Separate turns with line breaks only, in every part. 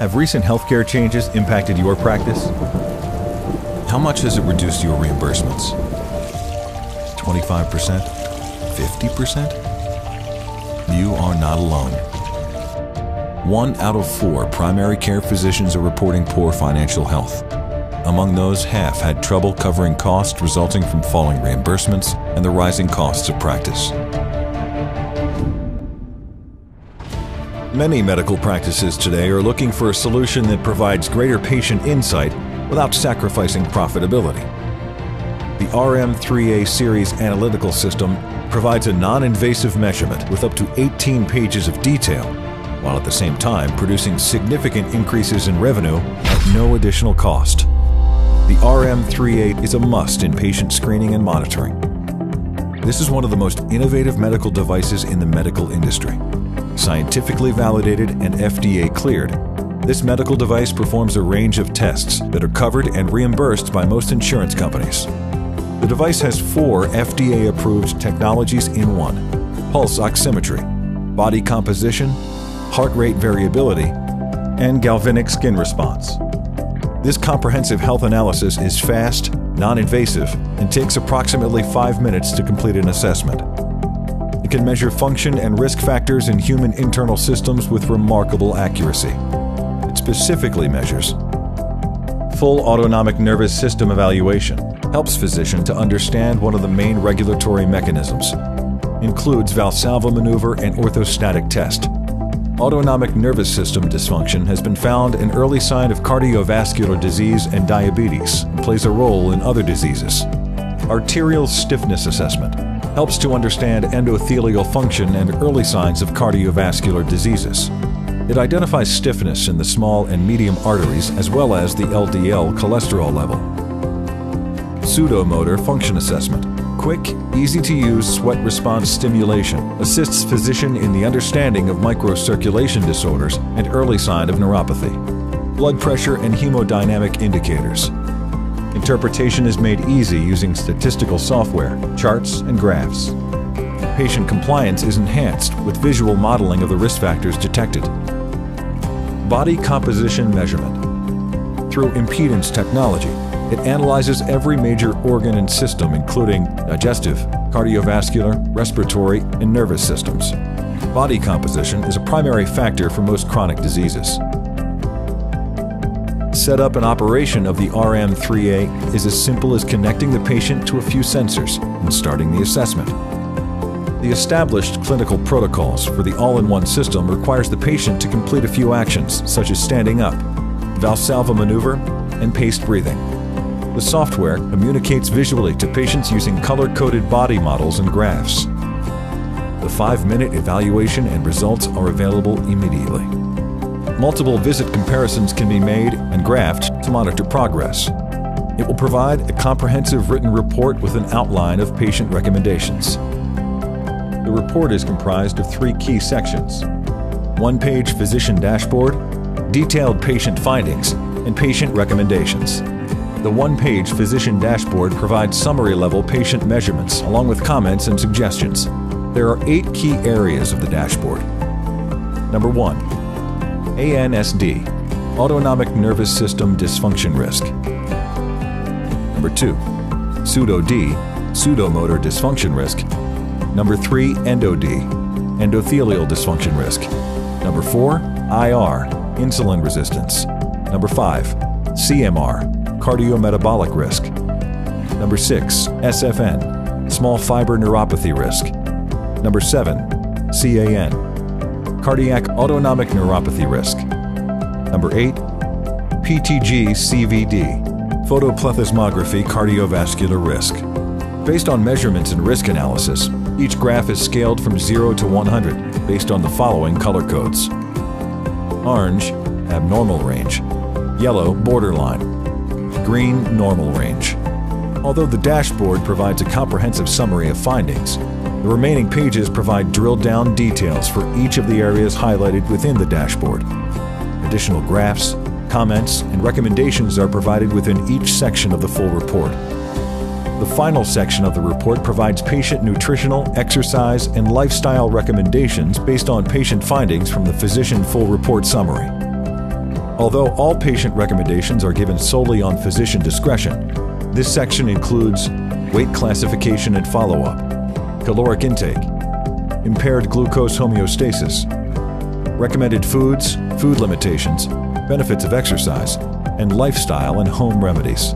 Have recent healthcare changes impacted your practice? How much has it reduced your reimbursements? 25%? 50%? You are not alone. 1 out of 4 primary care physicians are reporting poor financial health. Among those, half had trouble covering costs resulting from falling reimbursements and the rising costs of practice. Many medical practices today are looking for a solution that provides greater patient insight without sacrificing profitability. The RM3A series analytical system provides a non-invasive measurement with up to 18 pages of detail, while at the same time producing significant increases in revenue at no additional cost. The RM3A is a must in patient screening and monitoring. This is one of the most innovative medical devices in the medical industry. Scientifically validated and FDA cleared, this medical device performs a range of tests that are covered and reimbursed by most insurance companies. The device has 4 FDA-approved technologies in one: pulse oximetry, body composition, heart rate variability, and galvanic skin response. This comprehensive health analysis is fast, non-invasive, and takes approximately 5 minutes to complete an assessment. It can measure function and risk factors in human internal systems with remarkable accuracy. It specifically measures full autonomic nervous system evaluation, helps physician to understand one of the main regulatory mechanisms, includes Valsalva maneuver and orthostatic test. Autonomic nervous system dysfunction has been found an early sign of cardiovascular disease and diabetes, and plays a role in other diseases. Arterial stiffness assessment helps to understand endothelial function and early signs of cardiovascular diseases. It identifies stiffness in the small and medium arteries as well as the LDL cholesterol level. Pseudomotor function assessment. Quick, easy-to-use sweat response stimulation assists physician in the understanding of microcirculation disorders and early sign of neuropathy. Blood pressure and hemodynamic indicators. Interpretation is made easy using statistical software, charts, and graphs. Patient compliance is enhanced with visual modeling of the risk factors detected. Body composition measurement. Through impedance technology, it analyzes every major organ and system, including digestive, cardiovascular, respiratory, and nervous systems. Body composition is a primary factor for most chronic diseases. Setup and operation of the RM3A is as simple as connecting the patient to a few sensors and starting the assessment. The established clinical protocols for the all-in-one system requires the patient to complete a few actions, such as standing up, Valsalva maneuver, and paced breathing. The software communicates visually to patients using color-coded body models and graphs. The 5-minute evaluation and results are available immediately. Multiple visit comparisons can be made and graphed to monitor progress. It will provide a comprehensive written report with an outline of patient recommendations. The report is comprised of 3 key sections: 1-page physician dashboard, detailed patient findings, and patient recommendations. The 1-page physician dashboard provides summary-level patient measurements along with comments and suggestions. There are 8 key areas of the dashboard. Number 1. ANSD, Autonomic Nervous System Dysfunction Risk. Number 2. Pseudo-D, Pseudomotor Dysfunction Risk. Number 3. Endo-D, Endothelial Dysfunction Risk. Number 4. IR, Insulin Resistance. Number 5. CMR, Cardiometabolic Risk. Number 6. SFN, Small Fiber Neuropathy Risk. Number 7. CAN, Cardiac Autonomic Neuropathy Risk. Number 8. PTG-CVD, Photoplethysmography Cardiovascular Risk. Based on measurements and risk analysis, each graph is scaled from 0 to 100 based on the following color codes: orange, abnormal range; yellow, borderline; green, normal range. Although the dashboard provides a comprehensive summary of findings, the remaining pages provide drilled-down details for each of the areas highlighted within the dashboard. Additional graphs, comments, and recommendations are provided within each section of the full report. The final section of the report provides patient nutritional, exercise, and lifestyle recommendations based on patient findings from the physician full report summary. Although all patient recommendations are given solely on physician discretion, this section includes weight classification and follow-up, caloric intake, impaired glucose homeostasis, recommended foods, food limitations, benefits of exercise, and lifestyle and home remedies.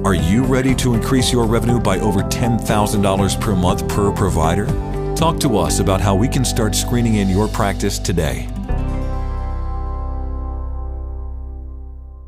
Are you ready to increase your revenue by over $10,000 per month per provider? Talk to us about how we can start screening in your practice today.